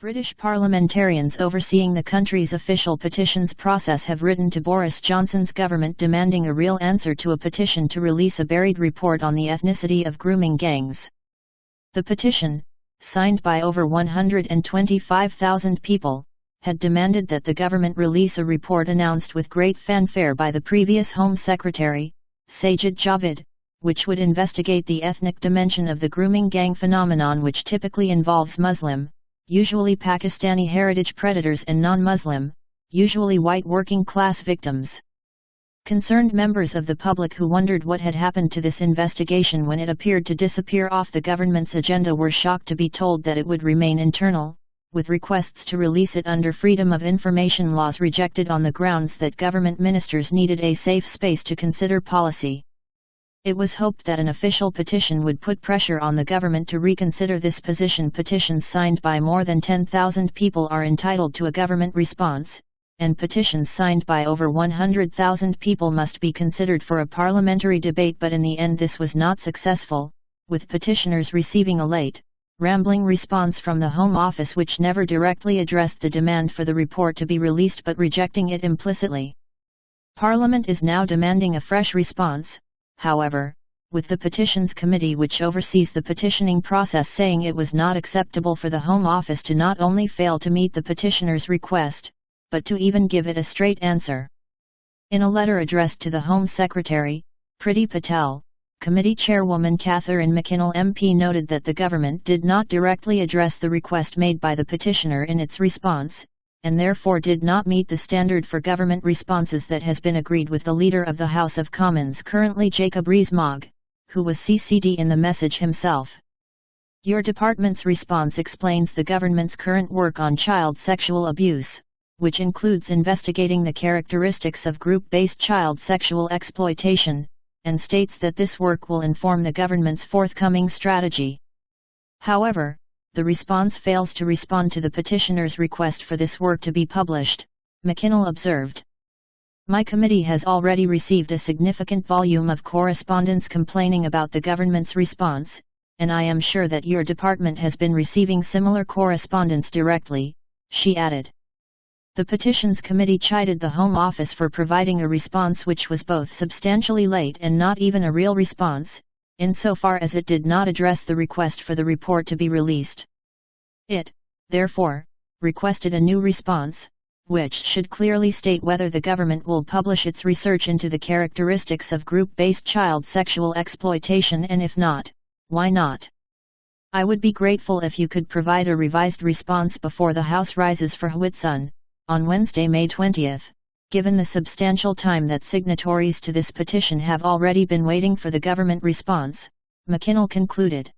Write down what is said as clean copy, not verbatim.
British parliamentarians overseeing the country's official petitions process have written to Boris Johnson's government demanding a real answer to a petition to release a buried report on the ethnicity of grooming gangs. The petition, signed by over 125,000 people, had demanded that the government release a report announced with great fanfare by the previous Home Secretary, Sajid Javid, which would investigate the ethnic dimension of the grooming gang phenomenon, which typically involves Muslim, usually Pakistani-heritage predators, and non-Muslim, usually white working-class victims. Concerned members of the public who wondered what had happened to this investigation when it appeared to disappear off the government's agenda were shocked to be told that it would remain internal, with requests to release it under Freedom of Information laws rejected on the grounds that government ministers needed a safe space to consider policy. It was hoped that an official petition would put pressure on the government to reconsider this position. Petitions signed by more than 10,000 people are entitled to a government response, and petitions signed by over 100,000 people must be considered for a parliamentary debate, but in the end this was not successful, with petitioners receiving a late, rambling response from the Home Office which never directly addressed the demand for the report to be released but rejecting it implicitly. Parliament is now demanding a fresh response, however, with the Petitions Committee, which oversees the petitioning process, saying it was not acceptable for the Home Office to not only fail to meet the petitioner's request, but to even give it a straight answer. In a letter addressed to the Home Secretary, Priti Patel, Committee Chairwoman Catherine McKinnell MP noted that the government did not directly address the request made by the petitioner in its response, and therefore did not meet the standard for government responses that has been agreed with the Leader of the House of Commons, currently Jacob Rees-Mogg, who was CC'd in the message himself. Your department's response explains the government's current work on child sexual abuse, which includes investigating the characteristics of group-based child sexual exploitation, and states that this work will inform the government's forthcoming strategy. However, the response fails to respond to the petitioner's request for this work to be published, McKinnell observed. My committee has already received a significant volume of correspondence complaining about the government's response, and I am sure that your department has been receiving similar correspondence directly, she added. The Petitions Committee chided the Home Office for providing a response which was both substantially late and not even a real response, insofar as it did not address the request for the report to be released. It, therefore, requested a new response, which should clearly state whether the government will publish its research into the characteristics of group-based child sexual exploitation, and if not, why not? I would be grateful if you could provide a revised response before the House rises for Whitsun, on Wednesday, May 20, given the substantial time that signatories to this petition have already been waiting for the government response, McKinnell concluded.